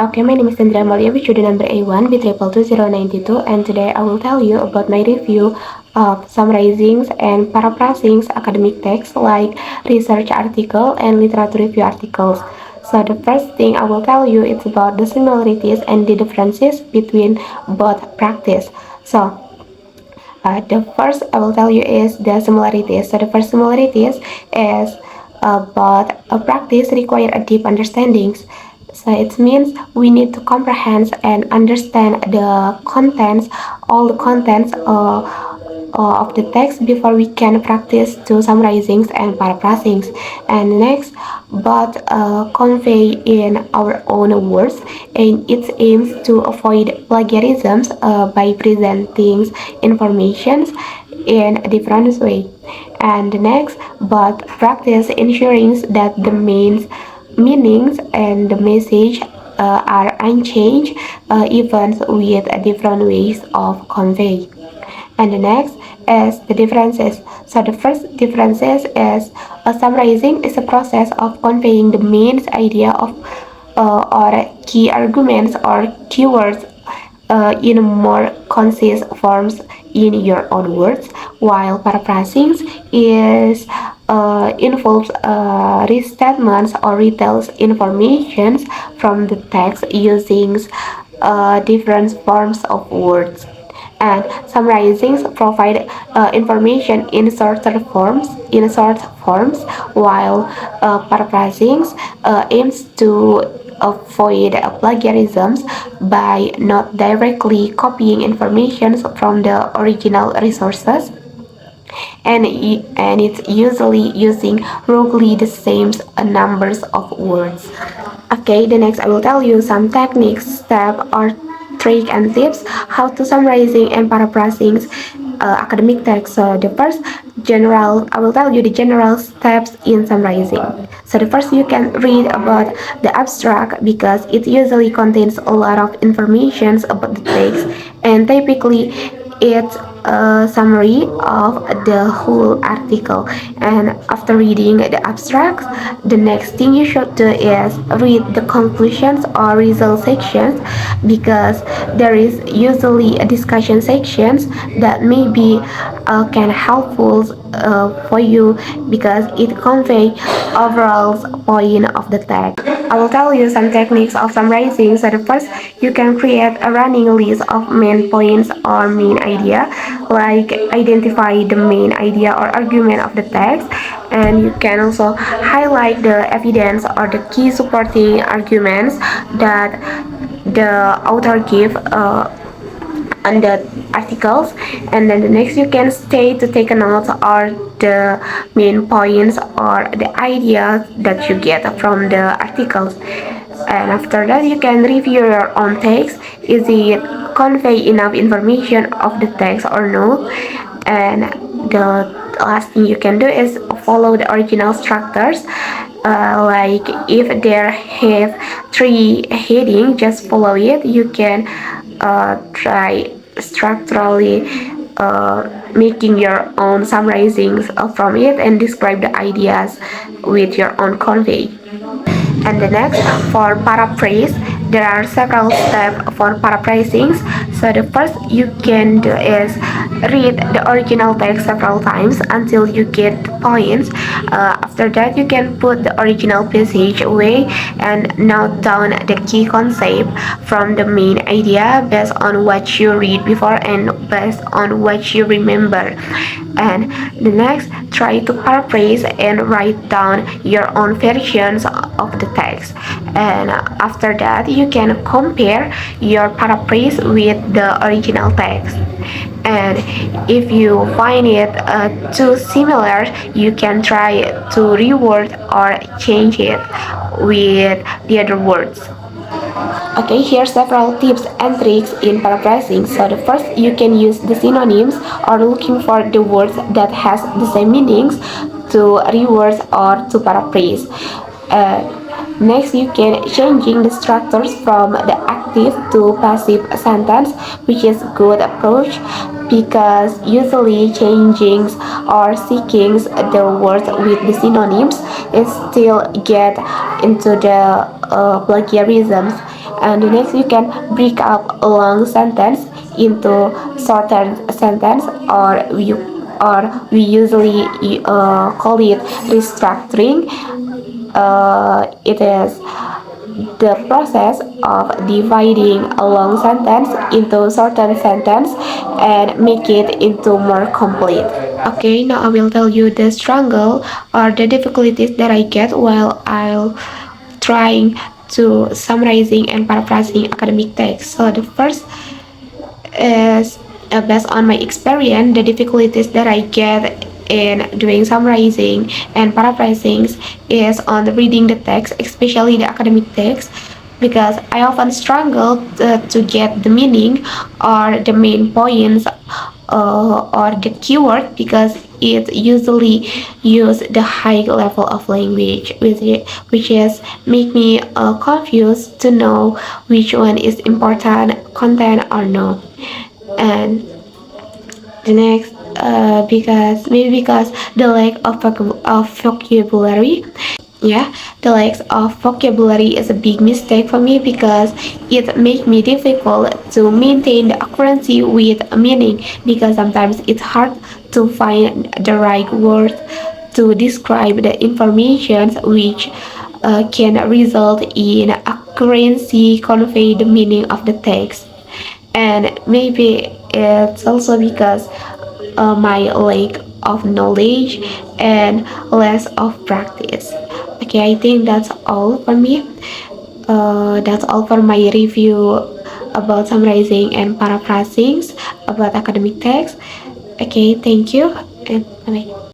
Okay, my name is Tentri Amalia with student number A1B222092, and today I will tell you about my review of summarizing and paraphrasing academic texts like research article and literature review articles. So the first thing I will tell you is about the similarities and the differences between both practice. The first I will tell you is the similarities. So the first similarities is both practice require a deep understanding. So it means we need to comprehend and understand the contents, all the contents of the text before we can practice to summarizing and paraphrasing. And next, but convey in our own words, and it aims to avoid plagiarisms by presenting information in a different way. And next, but practice ensuring that the meanings and the message are unchanged even with different ways of convey. And the next is the differences. So the first differences is summarizing is a process of conveying the main idea of or key arguments or keywords in more concise forms in your own words, while paraphrasing is involves restatements or retells information from the text using different forms of words. And summarizing provide information in short forms, while paraphrasing aims to avoid plagiarisms by not directly copying information from the original resources, and it's usually using roughly the same numbers of words. Okay, the next I will tell you some techniques, steps, or trick and tips how to summarizing and paraphrasing academic text. So the first general, I will tell you the general steps in summarizing. So the first you can read about the abstract because it usually contains a lot of information about the text, and typically it's a summary of the whole article. And after reading the abstracts, the next thing you should do is read the conclusions or result sections, because there is usually a discussion sections that may be can helpful for you because it convey overall point of the text. I will tell you some techniques of summarizing. So the first, you can create a running list of main points or main idea, like identify the main idea or argument of the text, and you can also highlight the evidence or the key supporting arguments that the author give on the articles. And then the next you can stay to take a note or the main points or the ideas that you get from the articles. And after that you can review your own text. Is it convey enough information of the text or no? And the last thing you can do is follow the original structures, like if there have three heading, just follow it. You can try structurally making your own summarizing from it and describe the ideas with your own convey. And the next, for paraphrase, there are several steps for paraphrasing. So the first you can do is read the original text several times until you get the points. After that, you can put the original passage away and note down the key concept from the main idea based on what you read before and based on what you remember. And the next, try to paraphrase and write down your own versions of the text. And after that, you can compare your paraphrase with the original text. And if you find it too similar, you can try to reword or change it with the other words. Okay, here are several tips and tricks in paraphrasing. So the first, you can use the synonyms or looking for the words that has the same meanings to rewords or to paraphrase. Next, you can changing the structures from the active to passive sentence, which is good approach because usually changing or seeking the words with the synonyms is still get into the plagiarisms. And the next, you can break up a long sentence into shorter sentence, or we usually call it restructuring. It is the process of dividing a long sentence into shorter sentence and make it into more complete. Okay, now I will tell you the struggle or the difficulties that I get while I'm trying to summarizing and paraphrasing academic text. So the first is, based on my experience, the difficulties that I get in doing summarizing and paraphrasing is on reading the text, especially the academic text, because I often struggle to get the meaning or the main points or the keyword, because it usually use the high level of language, which is make me confused to know which one is important content or no. And the next, because the lack of vocabulary, yeah, the lack of vocabulary is a big mistake for me, because it makes me difficult to maintain the accuracy with meaning, because sometimes it's hard to find the right word to describe the information, which can result in accuracy convey the meaning of the text. And maybe it's also because my lack of knowledge and less of practice. Okay, I think that's all for me. That's all for my review about summarizing and paraphrasing about academic text. Okay, thank you and bye.